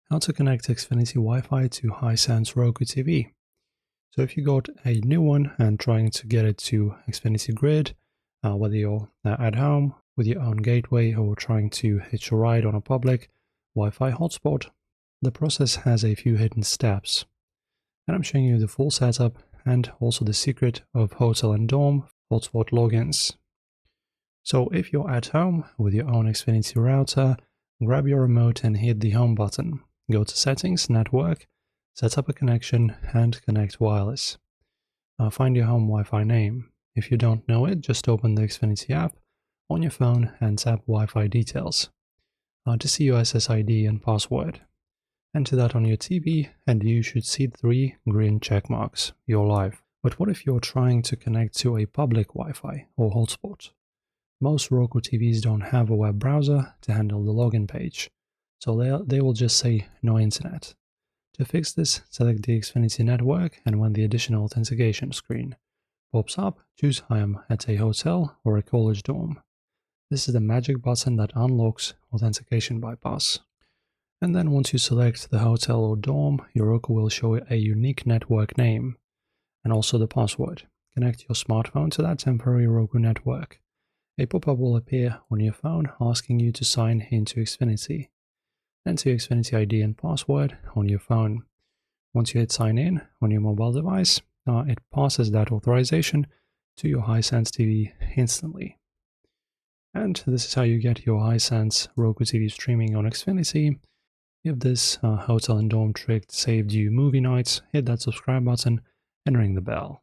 How to connect Xfinity Wi-Fi to Hisense Roku TV. So if you got a new one and trying to get it to Xfinity Grid, whether you're at home with your own gateway or trying to hitch a ride on a public Wi-Fi hotspot, the process has a few hidden steps. And I'm showing you the full setup and also the secret of hotel and dorm hotspot logins. So if you're at home with your own Xfinity router, grab your remote and hit the home button. Go to Settings, Network, set up a connection and connect wireless. Find your home Wi-Fi name. If you don't know it, just open the Xfinity app on your phone and tap Wi-Fi details to see your SSID and password. Enter that on your TV and you should see 3 green check marks. You're live. But what if you're trying to connect to a public Wi-Fi or hotspot? Most Roku TVs don't have a web browser to handle the login page, so they will just say no internet. To fix this, select the Xfinity network, and when the additional authentication screen pops up, choose I am at a hotel or a college dorm. This is the magic button that unlocks authentication bypass. And then once you select the hotel or dorm, your Roku will show a unique network name and also the password. Connect your smartphone to that temporary Roku network. A pop-up will appear on your phone asking you to sign into Xfinity. Enter your Xfinity ID and password on your phone. Once you hit sign in on your mobile device, it passes that authorization to your Hisense TV instantly. And this is how you get your Hisense Roku TV streaming on Xfinity. If this hotel and dorm trick saved you movie nights, hit that subscribe button and ring the bell.